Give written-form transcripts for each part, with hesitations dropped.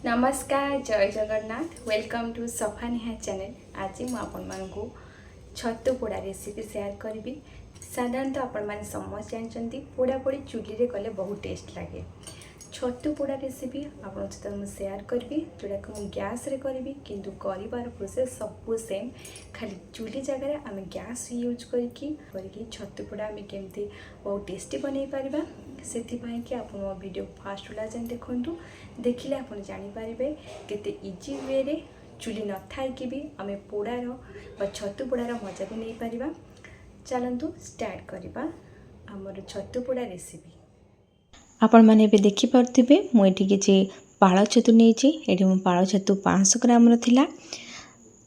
नमस्कार जय Jagannath welcome to सफा नेहा चैनल। आज मुझे आपण छतु पोड़ा रेसिपी शेयर करी। साधारणतः आपण मैंने समस्त जानते पोड़ा पोड़ी चूल्ही रे कले बहुत टेस्ट लगे। छतु पोड़ा रेसिपी आपन सहित मुझे शेयर करी जोटा कि मुझे गैस रे करी किंतु कर प्रोसेस सब सेम खाली चूल्ही जगह आम गैस यूज करके छतु पोड़ा आम केमती बहुत टेस्टी बनई पारिबा से कि आप मो वीडियो फास्ट ला जाए देखूँ देखिले आप जानीपारे केते इजी वे रे चूल्ही न थाइकी भी आम पोड़ार छतु पोड़ार मजा भी नहीं पारिबा। चलतु स्टार्ट करवा आमर छतु पोड़ा रेसिपी। आपण मैंने देखिपे मुझे किसी पाଳ छतु नहीं पाଳ छतु 500 ग्राम थिला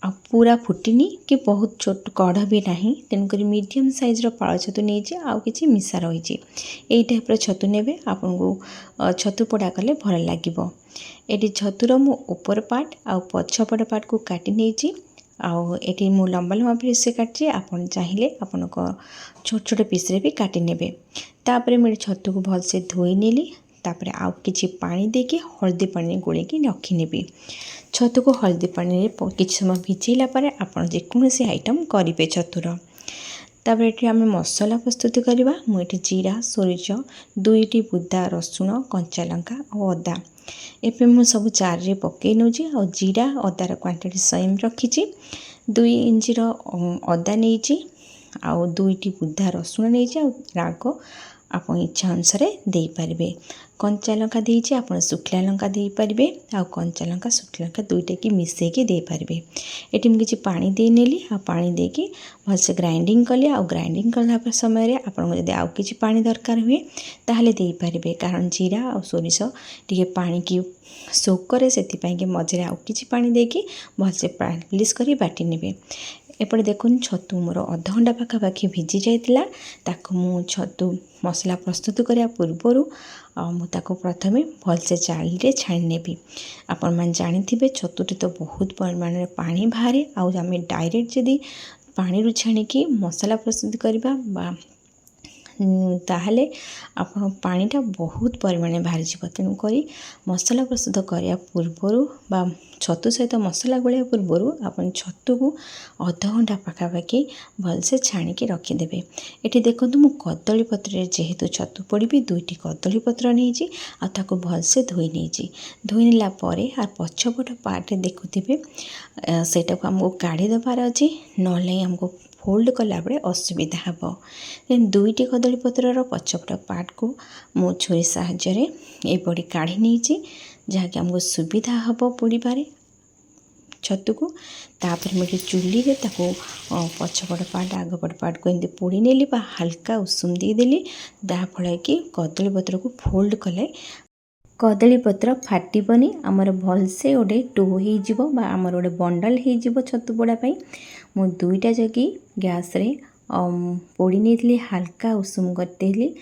आ पूरा फुटिनी कि बहुत छोट कढ़ भी नहीं तेणुक मीडियम साइज्र पाळ छतु नहीं आउ कि मिसा रही यही टाइप्र छतु ने आपन को छतु पोड़ा कले भल लगे। ये छतुर मु ऊपर पार्ट आ पछपट पार्ट को काटी नहीं आउ मु लंबा लंबा पीस काटी आपन चाहिए आपन छोट छोट पीस भी काटी नेबे। तापर मुझे छतु को भलसे धोई नेली तापर आउ किछि पानी देके हल्दी पानी गोलेकी रखीनेबी। छतु को हल्दी पानी रे किछि समय भिजेला परे आपन जेकोसी आइटम करिवे छतुर। तापर ये आम मसला प्रस्तुत करवा मुझे जीरा सोरिष 2टी बुदा रसुण कंचा लंका और अदा एपे मु सब जार रे पकई नौजी और जीरा अदार क्वांटिटी सेम रखी 2 इंच अदा नहीं आउ 2टी बुदा रसुण नहीं राग आप इच्छा अनुसार दे पारे। कंचा लंका देइछि आप सुखला लंका दे पारे आ कंचा लंका सुखला लंका दुईटा की मिसेकी दे पारे। ये मुझे पानी दे नेली आ पानी देकी भलसे ग्राइंडिंग कली आ ग्राइंडिंग कला समय आपको जब आउ कि पानी दरकार हुए ताहले दे पारे कारण जीरा और सोरिष टिके पानी की सोक करे से मझे आउ कि पानी देकी भलसे पालिश कर बाटी नेबे। एपटे देखुन छतु मोर अध घंटा पाखापाखि भिजी जाइतिला ताको मु छतु मसला प्रस्तुत करिया पूर्वर मुझे प्रथमे भलसे चाली रे छाणी नेबी। आपण मैंने जानिथिबे छतुटी तो बहुत परिमाण में पानी बाहरे आउ आम डायरेक्ट जदि पानी रू छाणिकी मसला प्रस्तुत करबा ताहले आपण पानीटा बहुत परिमाण में बाहरी जाव। तेणुक मसला प्रस्तुत करिया पूर्वर बा छतु सहित मसला गोलिया पूर्वर आपन छतु को अध घंटा पाखापाखि भलसे छाणिकी रखीदेवे। ये देखो मु कदली पत्र जेहेतु छतु पड़ी 2टी कदली पत्र नहीं आपको भलसे धोई नहीं धोई नेला परे आ पछपट पार्ट देखुथे सेटा को आमको काढ़ी देवार अच्छे ना आमको फोल्ड कला बड़े असुविधा हम 2टी कदली पत्रर पछपट पार्ट को मु छुरी साहाय्य एपड़ी काढ़ी नहीं जहाँकि आमको सुविधा हम पोड़बारे छतु को। तापर मुझे चूल्ही रे ताको पछपट पार्ट आगपट पार्ट को एमती पोड़ी नेली बा हल्का उषुम देदेली जहाँफल कि कदली पत्र को फोल्ड कले कदली पत्र फाटबनी आमर भलसे गोटे टो हो आमर गोटे बंडल हो छतु पोड़ापाई। मु 2टा जगी गैस रे पोड़ी नहीं हल्का उषुम करदेली।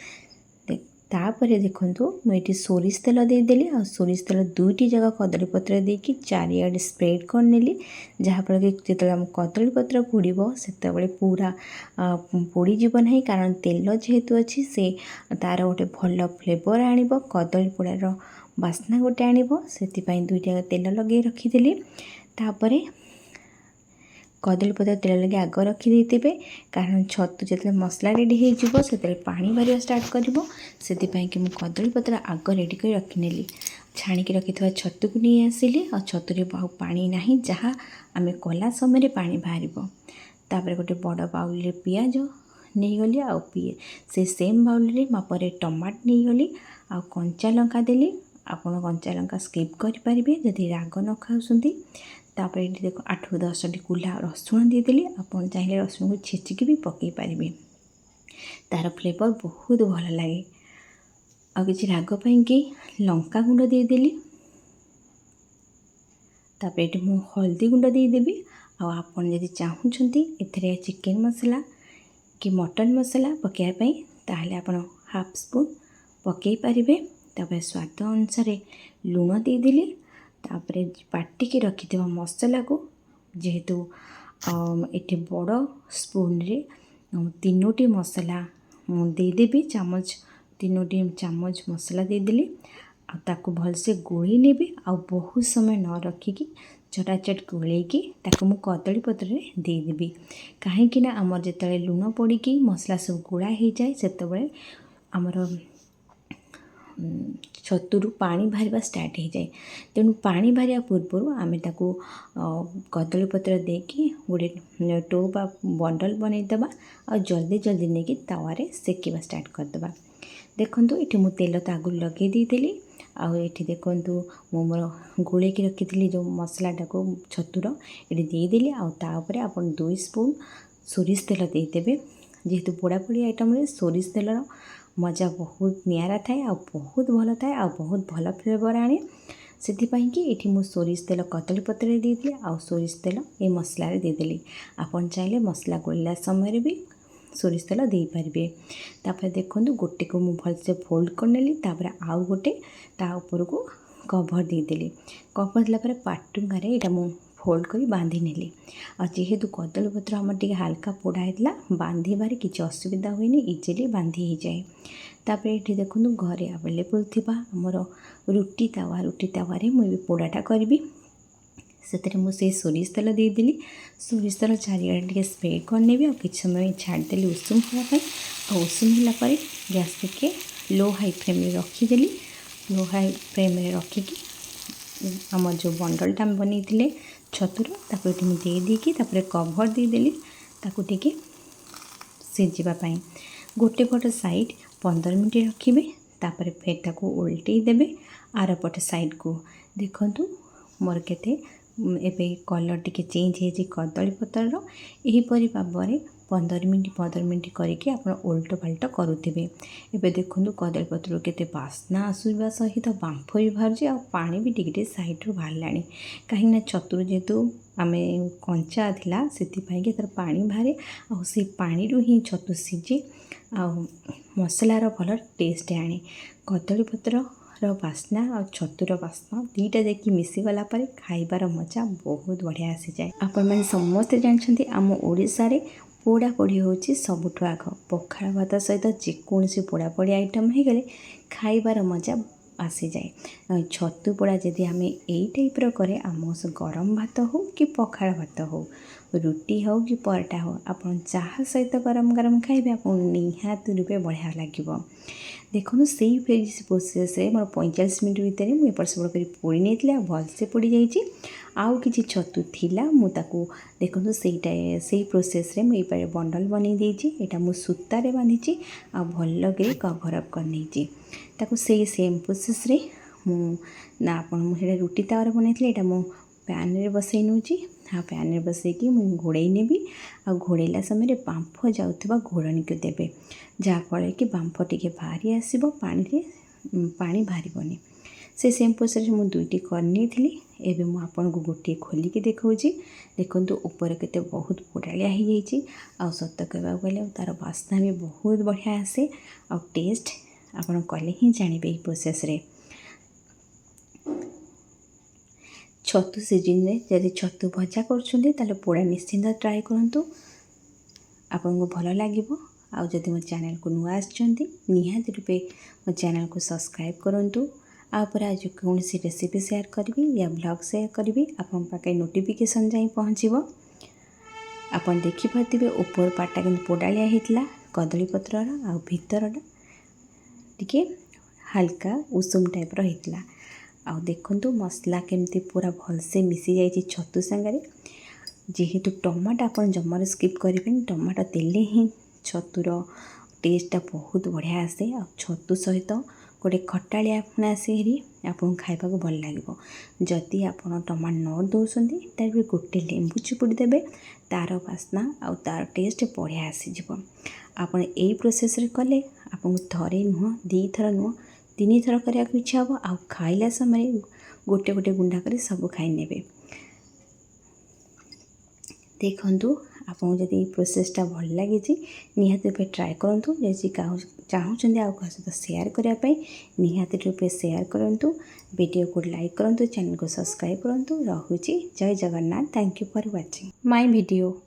तापर देखु मुझे सोरिष तेल देदेली आ सोरिष तेल 2टी जगह कदली पत्र देकी चारिआडे स्प्रेड करनेली जहाँफल कि जो कदली पत्र पोड़ से पूरा पोड़ीज ना कारण तेल जेहेतु अच्छी से तार गोटे भल फ्लेवर आणव कदली पोड़ार बास्ना गोटे आणव से 2टा तेल लगे रखीदेली। तापर कदली पत्र तेल लगे आग रखीदे कारण छतु जो मसला रेडी हो से पानी बाहर स्टार्ट कर कि मुझे कदली पत्र आग रेडी कर रखिनेली छाणिकी रखि छतु को नहीं आसिली और छतुरे बहुत पानी ना जहाँ आम कला समय पानी बाहर। तापर गोटे बड़ बाउल रे पियाज नहीं गली आ से सेम बाउल रे मापरे टमाट नहीं गली आ कंचा लंका देली आपन कंचा लंका स्किप करें जदि राग न खाऊँगी। तापर ये देखो 8-10 टी कुला रसुण देदेली आपन चाहिए रसुण को छेचिकी भी पकई पारे तार फ्लेवर बहुत भल लगे। आ कि राग कि लंका गुंड देदेली तापर ये मु हल्दी गुंड देदेवी आपन यदि चाहूँगी ए चिकेन मसला कि मटन मसला पकाइबाई ताहले आपन हाफ स्पून पकई पारे। तापर स्वाद अनुसार लुण देदेली तापर बाटिकी रखि मसला को जेहेतु ये बड़ स्पून रे 3टी मसला देदेवी चामच 3टी चामच मसला देदेली ताको भलसे गोली नेबे आ बहुत समय न रखिकी चटाचट गोलेकी ताको मु कदली पत्र दे देबी कहीं आमर जिते लुण पड़ी मसला सब गोला हो जाए सेतबेले आमर छतुरु पानी बाहर स्टार्ट हो जाए तेणु पानी बाहर पूर्व आम ताको कदली पत्र देकी गोटे टो बा बंडल बनईदेवा आ जल्दी जल्दी नहीं कि तावारे सेकिबा स्टार्ट करदेबा। देखंतु ये मु तेल तो आगु लगे देली आठी देखु मु मोर गोले की रखी जो मसलाटा को छतुर ये देदेली आउे आप 2 स्पून सोरिष तेल देदेवे जेहेतु पोड़ापोड़ी आइटम सोरिष तेल मजा बहुत नियारा थाए आ बहुत भल थाए आ बहुत भल फ्लेवर आने से ये मु सोरिष तेल कदली पत्र देदेली आ सोरिष तेल ये मसला देदेली आपन चाहिए मसला गोलिला समय भी सोरिष तेल दे पारे। तापर देखो गोटे को मु भलसे फोल्ड करनेली तापर आउ गोटे ता ऊपर को कवर देदेली कवर देला पाटुंगारे यहाँ मु फोल्ड कर बांधी नेली आ जेहेतु कदली पत्र आम टे हाल्का पोड़ा होता बांधे किसी असुविधा हुए इजिली बांधी हो जाए। तापर ये देखो घरे आवेलेबल थिबा हमर रुटी तावारे मुझे पोड़ाटा करी से मुझे सोरिष तेल देदेली सोरिष तेल चारिआडे टे स्प्रेड करनेबी आ किछ समय छाड़देली उषुम होगापी आ उषुम होगापर गैस टिके लो हाई फ्लेम रखीदेली लो हाई फ्लेम रखिकी आम जो बंडलटा बनई छतुर ताको दे देकी कवर देदेली ताको टिके सिझापी गोटे पट साइड 15 मिनट रखिए तापर फिर ताको उल्टे देबे आर पट साइड को देखंतु मोर केते एबे कलर टिके चेंज हो कदली पत्र यहीपरि भाव में 15 मिनट करके आप उल्ट पाल्ट करुवे। एबे देखो कदली पत्र केते बास्ना आसुवा सहित बांफ भी बाहर आ पानी भी टिके साइड्रु बाहर कहीं छतुर जेहेतु आम कंचा थिला से तार पानी बाहर आ पानी ही छतु सीझे आ मसलार भल टेस्ट आने कदली पत्र बास्ना और छतुर बास्ना दीटा देखिए मिसीगला खाइबार मजा बहुत बढ़िया आसी जाए। आपण मैंने समस्ते जानते आम ओडिशा रे पोड़ापोड़ी होची सबुठु आग पखाड़ भात सहित जेकोसी पोड़ापोड़ी आइटम हो गले खाइबार मजा आसी जाए। छतु पोड़ा जदि आम यही टाइप्र करे आम गरम भात हो कि पखाड़ भात हो रुटी हो कि पराठा हो आप चाह सहित गरम गरम खाइबे आप निहाती रूपे बढ़िया लगे। देखो से प्रोसेस मोर 45 मिनट भितर मुझे एपट सेपट कर पोड़ी नहीं भलसे पोड़ी जाइए आउ कि छतु थिला मुझे देखो से प्रोसेस रे मुझे बंडल बनई देछि एटा मु सूतारे बांधी आ भल कर कवर अप कर ताकू से सेम प्रोसेस रे मु ना आपन मुझे रुटी तावर बनई एटा मु पैन रे बसई नौची हाँ पैन रे बसईकी मु घोड़े नेबी आ घोड़ेला समय बांफ जाउथबा घोड़नी को देबे जहाँफल कि बांफ टिके बाहरी आसब पानी बाहरनी से सेम प्रोसेस मु दुईटी करनी थी एबे मु आपन को गोटे खोलिकी देखौची देखंतु ऊपर केते बहुत पोड़ालिया हो जाइए आ सत कहबा गले तार बास्ना भी बहुत बढ़िया आसे आ टेस्ट आपन कले ही जानिबे प्रोसेस रे। छतु सीजन में जदि छतु भजा कर पोड़ा निश्चिंत ट्राए करूँ आपन को भल लगे। आदि मो चैनल को नुआ आछंती निहाती रूपे मो चैनल को सब्सक्राइब करूँ आपर आज कौन सी रेसिपी शेयर करी या ब्लॉग शेयर करी आपन पाखे नोटिफिकेशन जाई पहुँचब। आपन देखिपारे ऊपर पार्टा कि पोड़ालिया होता कदली पत्र आ भितरटा टिके हल्का उषुम टाइप होता आ देखंतु मसला केमती पूरा भलसे मिसी जाइए छतु सांगरे जेहेतु टमाटो आपन जमार स्किप करें टमाटो देले ही छतुर टेस्टा बहुत बढ़िया आसे आ छतु सहित गोटे खटालिया आसे हेरी आपन खाइबा को भल लगे। जदि आपन टमाटो न दौरान तार गोटे लेंबू चिपुड़ी देबे तार बास्ना आ तार टेस्ट बढ़िया आसीज। आपन यही प्रोसेस रे कले आपन थरे नुह 2 थर नुह 3 थर करने को इच्छा हम आ खाइला समय गोटे गोटे गुंडा कर सब खाई नेबे। देखंतु आपको जदि प्रोसेसटा भल लगी निहाती रूपे ट्राए करूँ जैसे चाहूँगी आउ क्या सहित शेयर करने निहाती रूपे शेयर करूँ वीडियो को लाइक करूँ चैनल को सब्सक्राइब करूँ। रहुची जय Jagannath. Thank you for watching my video.